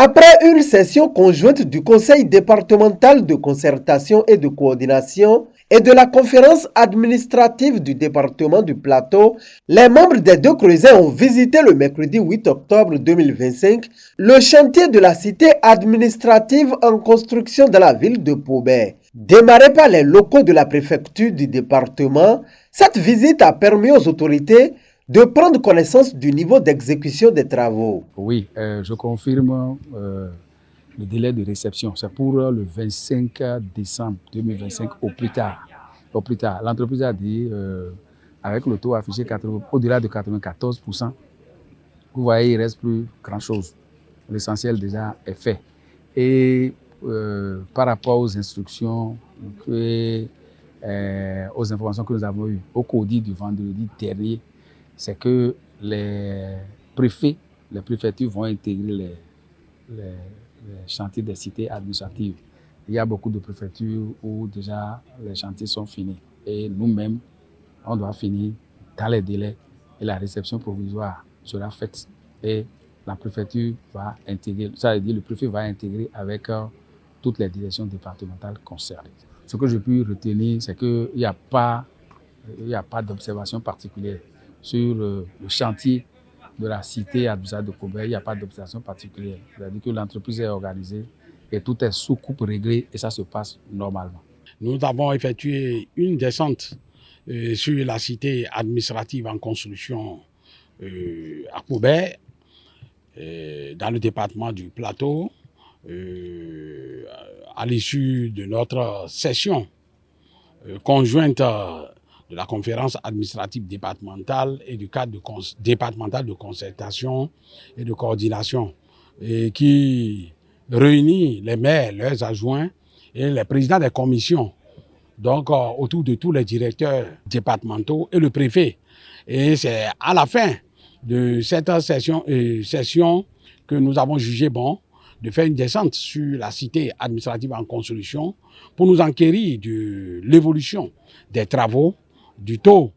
Après une session conjointe du Conseil départemental de concertation et de coordination et de la conférence administrative du département du Plateau, les membres des deux creusets ont visité le mercredi 8 octobre 2025 le chantier de la cité administrative en construction dans la ville de Pobé. Démarré par les locaux de la préfecture du département, cette visite a permis aux autorités de prendre connaissance du niveau d'exécution des travaux. Oui, je confirme le délai de réception. C'est pour le 25 décembre 2025 au plus tard. Au plus tard. L'entreprise a dit, avec le taux affiché au-delà de 94%, vous voyez, il ne reste plus grand-chose. L'essentiel déjà est fait. Et par rapport aux instructions et aux informations que nous avons eues au CODI du vendredi dernier, c'est que les préfets, les préfectures vont intégrer les chantiers des cités administratives. Il y a beaucoup de préfectures où déjà les chantiers sont finis. Et nous-mêmes, on doit finir dans les délais et la réception provisoire sera faite. Et la préfecture va intégrer, ça veut dire le préfet va intégrer avec toutes les directions départementales concernées. Ce que je puis retenir, c'est qu'il n'y a pas d'observation particulière sur le chantier de la cité administrative de Pobé. Il n'y a pas d'observation particulière. C'est-à-dire que l'entreprise est organisée et tout est sous coupe réglée et ça se passe normalement. Nous avons effectué une descente sur la cité administrative en construction à Pobé, dans le département du Plateau, à l'issue de notre session conjointe de la conférence administrative départementale et du cadre départemental de concertation et de coordination, et qui réunit les maires, leurs adjoints et les présidents des commissions, donc autour de tous les directeurs départementaux et le préfet. Et c'est à la fin de cette session que nous avons jugé bon de faire une descente sur la cité administrative en construction pour nous enquérir de l'évolution des travaux, du taux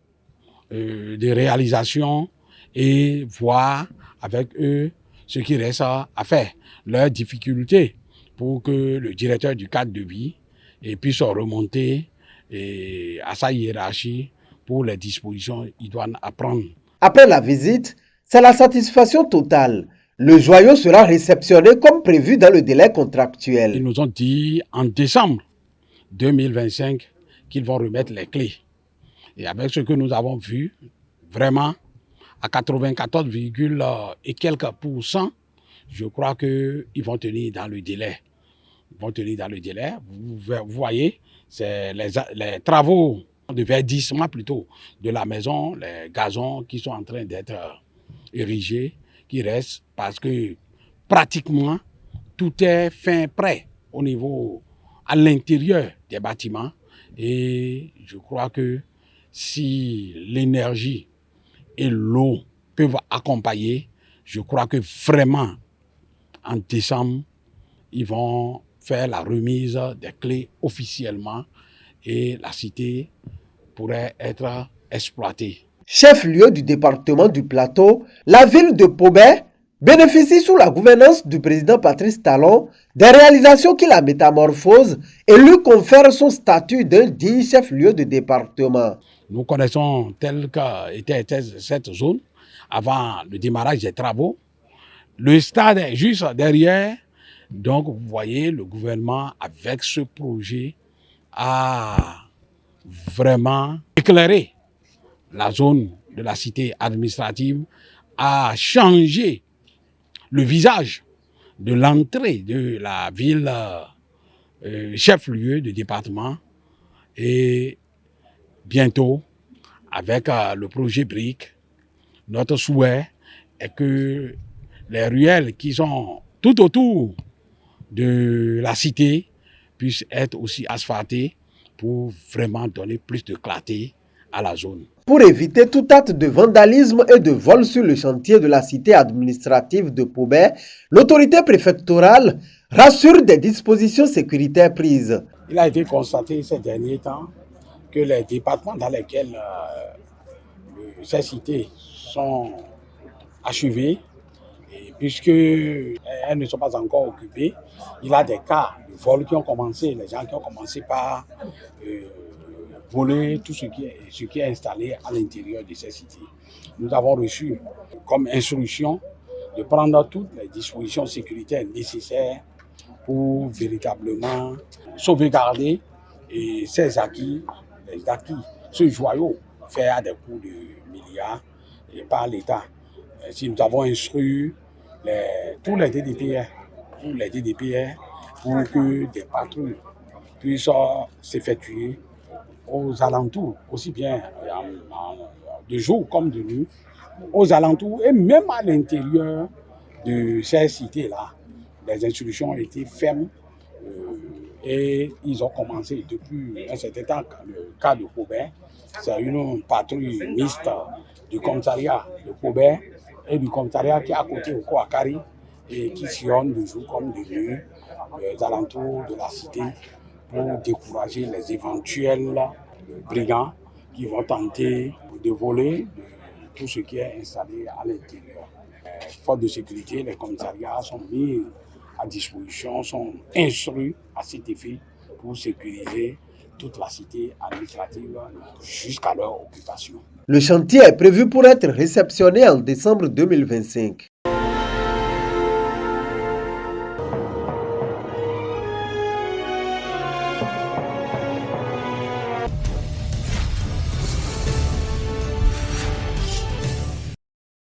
de réalisation et voir avec eux ce qui reste à faire, leurs difficultés pour que le directeur du cadre de vie puisse remonter à sa hiérarchie pour les dispositions idoines à prendre. Après la visite, c'est la satisfaction totale. Le joyau sera réceptionné comme prévu dans le délai contractuel. Ils nous ont dit en décembre 2025 qu'ils vont remettre les clés. Et avec ce que nous avons vu, vraiment, à 94, et quelques pourcents, je crois qu'ils vont tenir dans le délai. Ils vont tenir dans le délai. Vous voyez, c'est les travaux de verdissement plutôt de la maison, les gazons qui sont en train d'être érigés, qui restent parce que pratiquement tout est fin prêt au niveau, à l'intérieur des bâtiments. Et je crois que si l'énergie et l'eau peuvent accompagner, je crois que vraiment, en décembre, ils vont faire la remise des clés officiellement et la cité pourrait être exploitée. Chef-lieu du département du Plateau, la ville de Pobé bénéficie sous la gouvernance du président Patrice Talon des réalisations qui la métamorphosent et lui confèrent son statut d'un digne chef-lieu de département. Nous connaissons telle qu'était cette zone avant le démarrage des travaux. Le stade est juste derrière. Donc, vous voyez, le gouvernement, avec ce projet, a vraiment éclairé la zone de la cité administrative, a changé le visage de l'entrée de la ville chef-lieu de département. Et bientôt, avec le projet BRIC, notre souhait est que les ruelles qui sont tout autour de la cité puissent être aussi asphaltées pour vraiment donner plus de clarté à la zone. Pour éviter tout acte de vandalisme et de vol sur le chantier de la cité administrative de Pobé, l'autorité préfectorale rassure des dispositions sécuritaires prises. Il a été constaté ces derniers temps que les départements dans lesquels ces cités sont achevées, puisque elles ne sont pas encore occupées. Il y a des cas de vol qui ont commencé, les gens qui ont commencé par voler tout ce qui est installé à l'intérieur de ces cités. Nous avons reçu comme instruction de prendre toutes les dispositions sécuritaires nécessaires pour véritablement sauvegarder ces acquis, ce joyau fait à des coûts de milliards et par l'État. Si nous avons instruit tous les DDPR pour que des patrouilles puissent s'effectuer aux alentours, aussi bien de jour comme de nuit, aux alentours et même à l'intérieur de ces cités-là. Les instructions ont été fermes et ils ont commencé depuis un certain temps. Le cas de Kobert, c'est une patrouille mixte du commissariat de Kobert et du commissariat qui est à côté au Kouakari et qui sillonne de jour comme de nuit aux alentours de la cité pour décourager les éventuels brigands qui vont tenter de voler tout ce qui est installé à l'intérieur. Faute de sécurité, les commissariats sont mis à disposition, sont instruits à cet effet pour sécuriser toute la cité administrative jusqu'à leur occupation. Le chantier est prévu pour être réceptionné en décembre 2025.